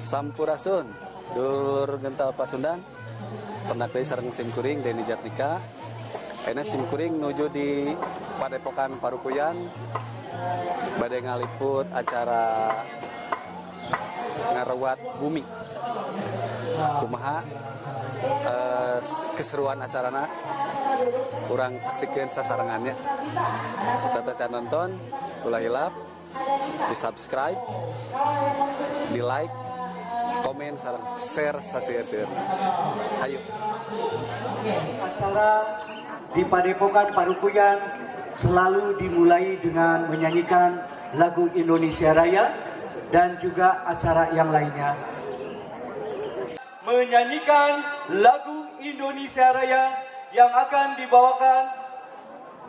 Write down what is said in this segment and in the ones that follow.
Sampurasun, dulur gental Pasundan, pendak dari sareng simkuring Deni Jatnika. Ini simkuring nuju di Padepokan Parukuyan, badai ngaliput acara ngarawat bumi. Kumaha keseruan acarana, kurang saksikan sasarangannya. Serta nonton, ulah hilap, di subscribe, di like, komen, sarang share, share. Ayo. Acara di Padepokan Parukuyan selalu dimulai dengan menyanyikan lagu Indonesia Raya dan juga acara yang lainnya. Menyanyikan lagu Indonesia Raya yang akan dibawakan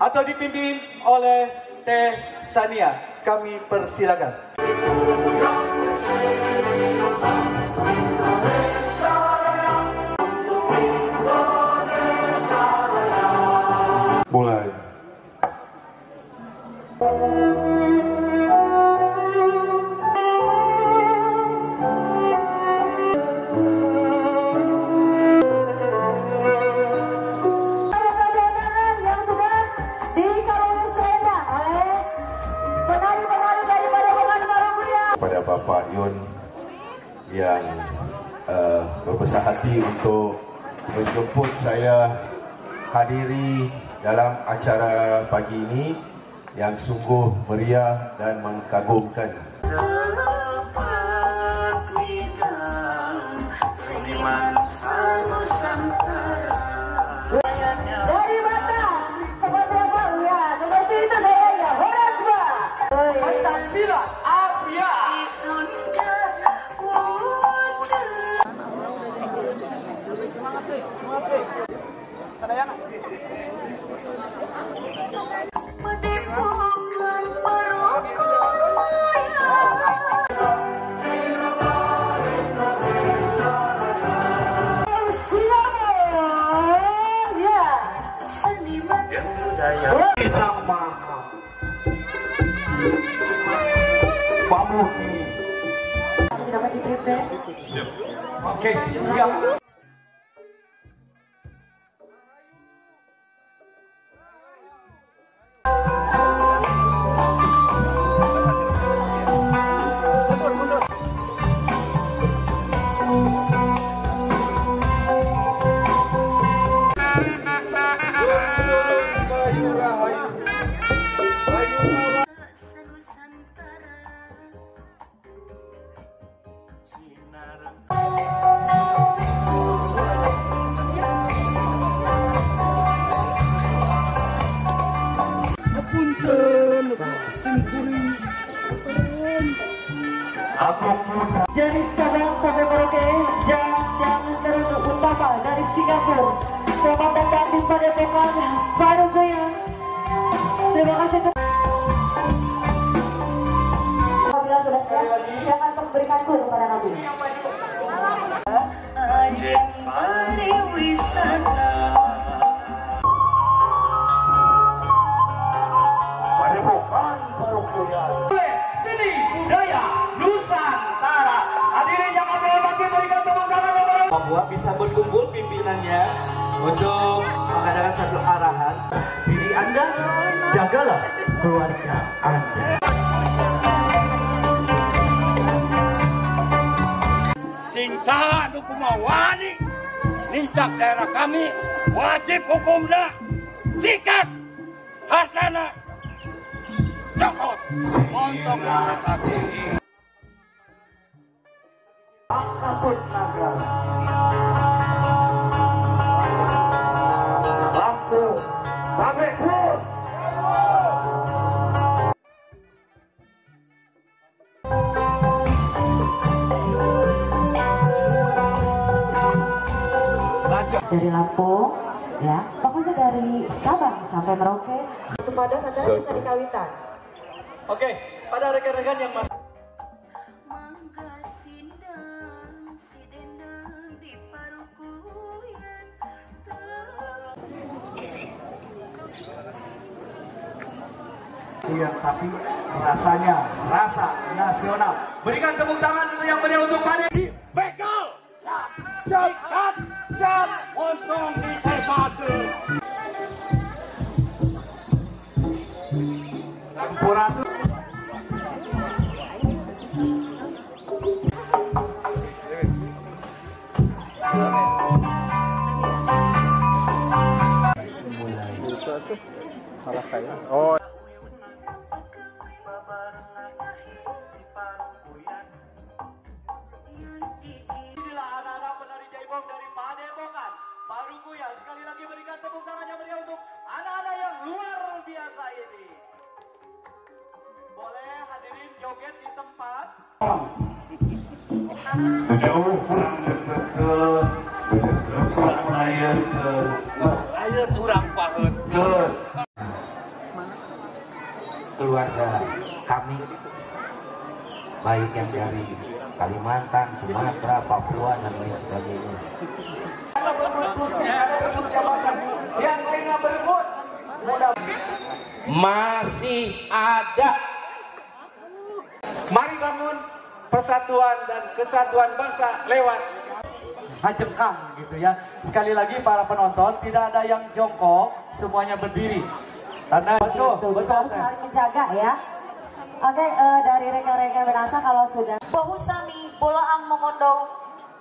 atau dipimpin oleh Teh Sania. Kami persilakan. Mulai. Kepada Bapak Yun yang berbesar hati untuk menjemput saya hadiri dalam acara pagi ini yang sungguh meriah dan mengagumkan. Dari Batam, seperti apa ya? Seperti itu gayanya, Horasba. Pancasila Asia. Padepokan Parukuyan. Ya, seniman Budaya Sang Maha Pamuki. dapat di-prepare. Oke, siap. Dari Sabang sampai Merauke, jangan terus utama dari Singapura. Selamat datang di Padepokan Parukuyan. Terima kasih. Apabila sudah siap, silakan untuk berikan kur kepada kami. Ajeng pariwisata. Padepokan Parukuyan. Seni budaya Nusantara. Hadirin yang menghormati berikan tepuk tangan kepada Papua bisa berkumpul pimpinannya untuk mengadakan satu arahan. Diri Anda, jagalah keluarga Anda. Sing saha nu kumaha wani nincak daerah kami wajib hukumna sikat hartana cokot untuk sesati. Angkaput Naga Lampung Babekpur. Dari Lampung, ya, pokoknya dari Sabang sampai Merauke. Kepada saja bisa dikawitan. Oke, pada rekan-rekan yang masih yang tapi rasanya rasa nasional. Berikan tepuk tangan yang meriah untuk Pak Sikat jam untung disesakeun. Sampurasun. Malah saya. Oh. Inilah anak-anak penari jaibong dari Padepokan Parukuyan. Sekali lagi berikan tepuk tangan yang meriah untuk anak-anak yang luar biasa ini. Boleh hadirin joget di tempat. Jauh kurang dekat ke kurang layar ke Ayo kurang paheut. Keluarga kami baik yang dari Kalimantan, Sumatera, Papua dan lain sebagainya. Yang lainnya berebut. Masih ada. Mari bangun persatuan dan kesatuan bangsa lewat hajengkang gitu ya. Sekali lagi para penonton tidak ada yang jongkok, semuanya berdiri. Karena betul Harus saling menjaga ya. Oke, dari rekan-rekan berasa kalau sudah Bahusami Bolaang Mongondo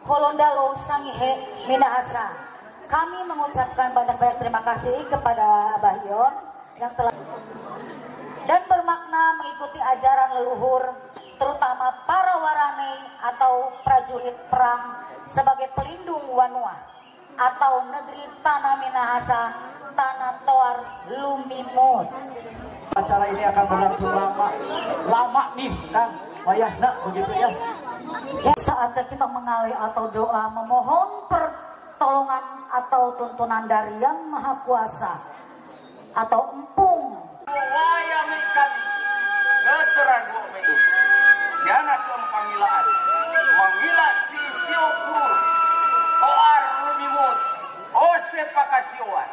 Holondalo Sangihe Minahasa. Kami mengucapkan banyak-banyak terima kasih kepada Abah Yon yang telah dan bermakna mengikuti ajaran leluhur, terutama para warane atau prajurit perang sebagai pelindung Wanua atau negeri tanah Minahasa, tanah Toar Lumimut. acara ini akan berlangsung lama nih kan, wayahna begitu ya. Ya, saatnya kita mengalih atau doa memohon pertolongan atau tuntunan dari Yang Maha Kuasa atau empung. Wayang ikan keteran gua itu. Siana kempangilaan. Manggila si siopur. Toar lumimut. Ose pakasioan.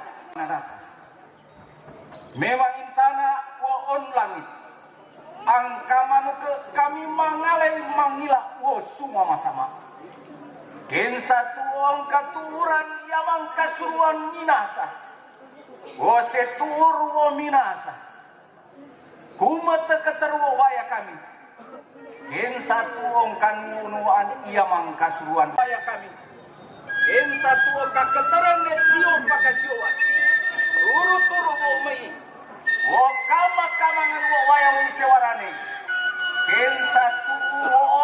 Memang intana wa on langit. Angka manuke kami mangalai mangila wo semua sama. Ken satu angka turan yamang kasuruan minasa. Wo setur wo minasa. Kumata keterwo waya kami. Ken satu angkan unuan yamang kasuruan waya kami. Ken satu angka keteran net siom pakasioan. Turu-turu wo mei. Wo kama-kamangan wo wayang sewarane. Ken satu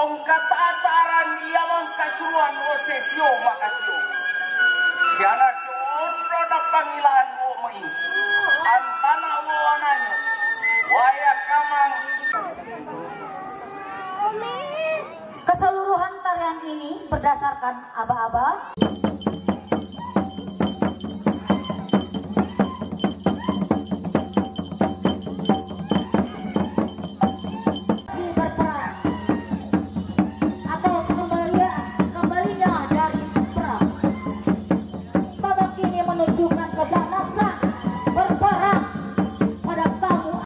angka tataran yamang kasuruan wo sesio makasio. Siana kondro na panggilaan wo mei. Antana wo ananyo. Waya kamang. Keseluruhan tarian ini berdasarkan aba-aba. Berperang atau kembalinya dari perang. Babak ini menunjukkan keganasan berperang pada tamu.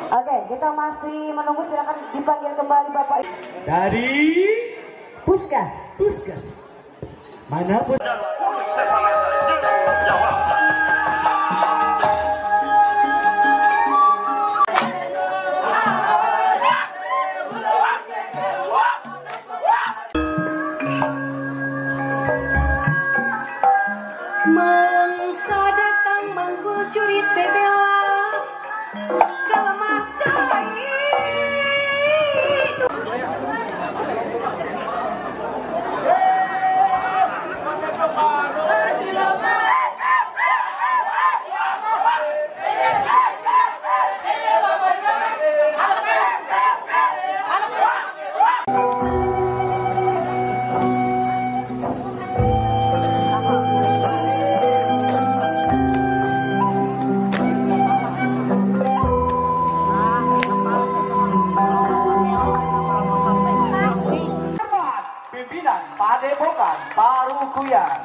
Oke, kita masih menunggu, silakan dipanggil kembali Bapak Dari Puskas. Mana pun. Mangsa datang manggul curit bebela kelemah cai. Pimpinan Padepokan Parukuyan.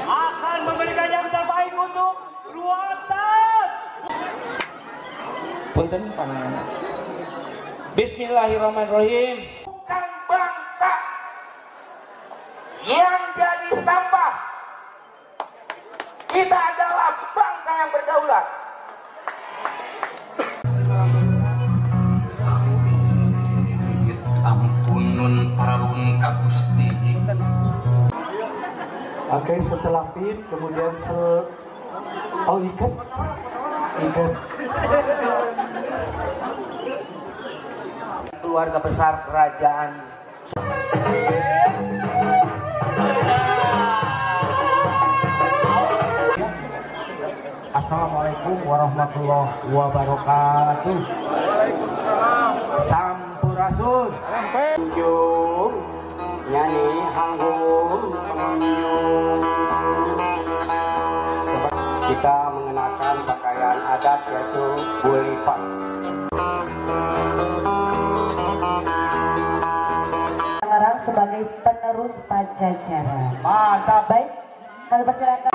Akan memberikan yang terbaik untuk Ruatan. Punten pananganan. Bismillahirrahmanirrahim. Bukan bangsa yang jadi sampah. Kita adalah bangsa yang berdaulat. Ampunun parun kagusti. Oke, setelah pin, kemudian ikat. Keluarga besar kerajaan. Assalamualaikum warahmatullahi wabarakatuh. Sampurasun. Tunjung nyanyi hanggung pengunjung. Kita mengenakan pakaian adat yaitu bulipak. Sekarang sebagai penerus Pajajaran. Mantap. Baik, kami persilakan.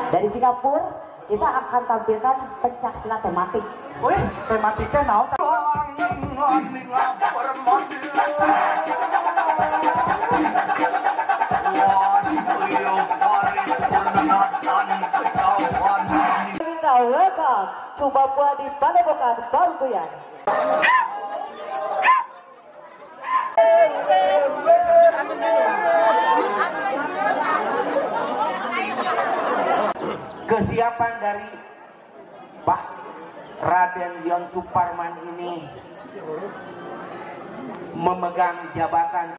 Dari Singapura, kita akan tampilkan pencaksilat tematik. Wih, tematiknya naon? Kita welcome to Papua di Padepokan Parukuyan. Kesiapan dari Pak Raden Yon Suparman ini memegang jabatan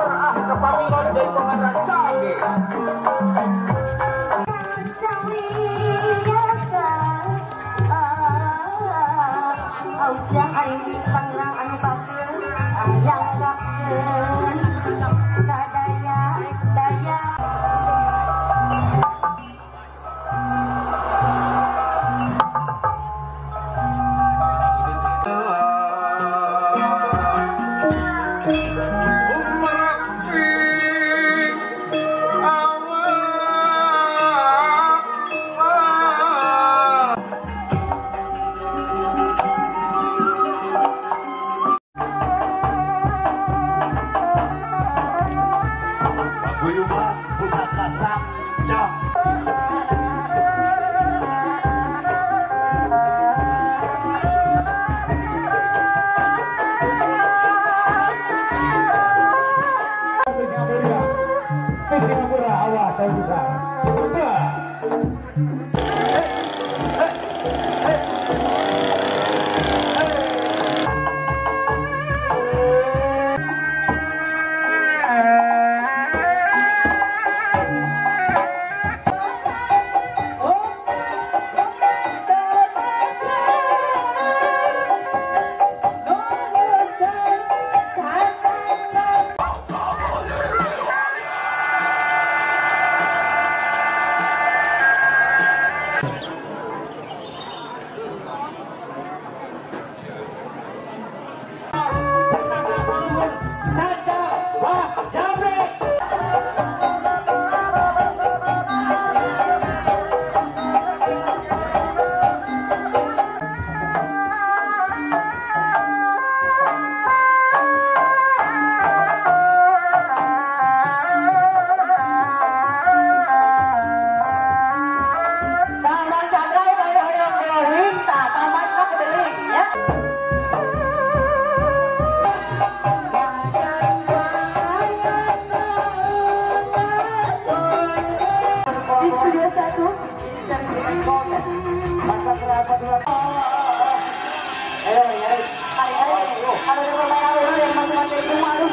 dari Sungai Konten. Masa berapa dulu? Ayo, mari. Kalau ada pemain awal yang masing-masing itu malu.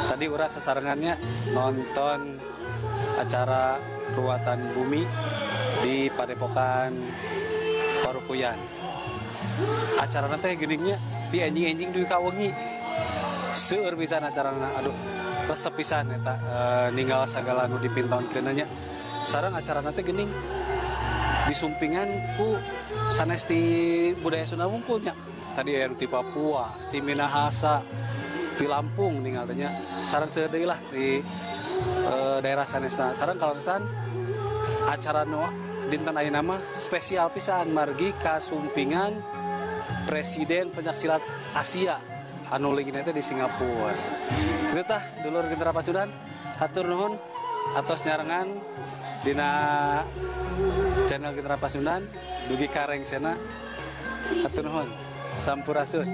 Tadi urak sasarangannya nonton acara ruatan bumi di Padepokan Parupuyan. Acara nanti geningnya di enjing-enjing di kawengi. Seueur pisan acarana, aduh resep pisan eta ninggal sagala nu dipintaunkeun nya. Sareng acara nanti gening disumpingan ku sanes ti budaya Sunda wungkulnya. Tadi aya di Papua, di Minahasa, di Lampung ningalnya. Sareng sedeui lah di daerah sanesna. Sareng kalaresan acara nu dinten ayeuna mah spesial pisan margi kasumpingan Presiden pencaksilat Asia anu leungna teh di Singapura. Kitu tah dulur Gentera Pasundan, hatur nuhun atos nyarengan dina channel Gentera Pasundan dugi karengsena. Hatur nuhun. Sampurasun.